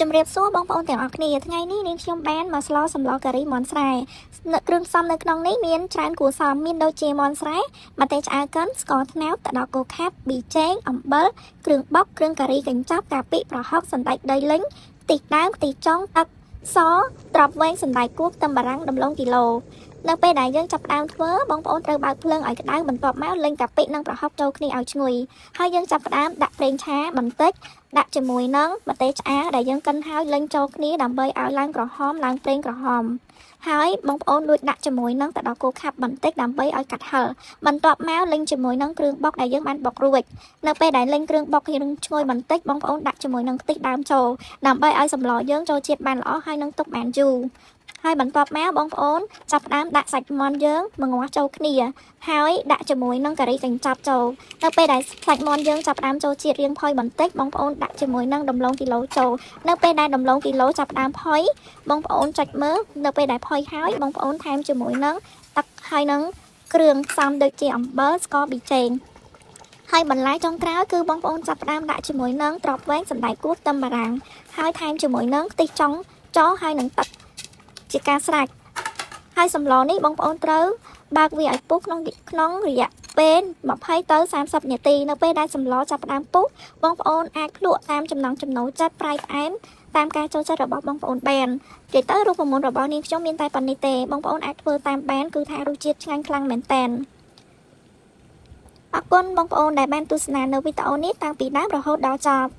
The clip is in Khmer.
ជំរាបសួរបងប្អូនទាំងអស់គ្នាថ្ងៃនេះនាងខ្ញុំបានមកស្លសម្លការីមាន់ស្រែគ្រឿងផ្សំនៅក្នុងនេះមានច្រើនគួរសមមានដូចជាមាន់ស្រែម្ទេសឆ្អើរកិនស្ករត្នោតទឹកដោះគោខាប់ប៊ីចេងអំបិលគ្រឿងបុកគ្រឿងការីកញ្ចប់កាពិប្រហុកសណ្តែកដីលីងខ្ទិះដើមខ្ទិះចុងទឹកសត្រប់វែងសណ្តែកគួរខ្ទឹមបារាំងដំឡូងគីឡូនៅពេលដែលយើងចាប់ផ្ដើមធ្វើបងប្អូនត្រូវបើកភ្លើងឲ្យក្តៅបន្ទាប់មកលីងកាពិនិងប្រហុកចូលគ្នាឲ្យឈ្ងុយហើយយើងចាប់ផ្ដើមដាក់ប្រេងឆាបន្តិចដាក់ជាមួយនឹងម្ទេសឆ្អើរដែលយើងកិនហើយលីងចូលគ្នាដើម្បីឲ្យឡើងក្រហមឡើងប្រេងក្រហមហើយបងប្អូនលួចដាក់ជាមួយនឹងទឹកដោះគោខាប់បន្តិចដើម្បីឲ្យកាត់ហឹលបន្ទាប់មកលីងជាមួយនឹងគ្រឿងបុកដែលយើងបានបុករួចនៅពេលដែលលីងគ្រឿងបុករៀងឈ្ងុយបន្តិចបងប្អូនដាក់ជាមួយនឹងខ្ទិះដើមចូលដើម្បីឲ្យសម្លយើងចូលជាតិបានល្អហើយនឹងទុកបានយូរហើយបន្ទាប់មកបងប្អូនចាប់ផ្ដើមដាក់សាច់មាន់យើងមកងាស់ចូលគ្នាហើយដាក់ជាមួយនឹងការីកញ្ចប់ចូលនៅពេលដែលសាច់មាន់យើងចាប់ផ្ដើមចូលជាតិរៀងផុយបន្តិចបងប្អូនដាក់ជាមួយនឹងដំឡូងគីឡូចូលនៅពេលដែលដំឡូងគីឡូចាប់ផ្ដើមផុយបងប្អូនចុចមើលនៅពេលដែលផុយហើយបងប្អូនថែមជាមួយនឹងទឹកហើយនឹងគ្រឿងផ្សំដូចជាអំបិលស្ករប៊ីចេងហើយបន្លែចុងក្រោយគឺបងប្អូនចាប់ផ្ដើមដាក់ជាមួយនឹងត្រប់វែងសណ្តែកគួរខ្ទឹមបារាំងហើយថែមជាមួយនឹងខ្ទិះចុងចោហើយនឹងទឹកជាការស្រេចហើយសម្លនេះបងប្អូនត្រូវបើកវាឲ្យពុះក្នុងរយៈពេល20ទៅ30នាទីនៅពេលដែលសម្លចាប់ផ្ដើមពុះបងប្អូនអាចភ្លក់តាមចំណង់ចំណូលចិត្តប្រៃផ្អែមតាមការចូលចិត្តរបស់បងប្អូនបាននិយាយទៅរូបមន្តរបស់នាងខ្ញុំមានតែប៉ុណ្្នេះទេបងប្អូនអាចធ្វើតាមបានគឺថារសជាតិឆ្ងាញ់ខ្លាំងមែនតើអរគុណបងប្អូនដែលបានទស្សនានៅវីដេអូនេះតាំងពីដើមរហូតដល់ចប់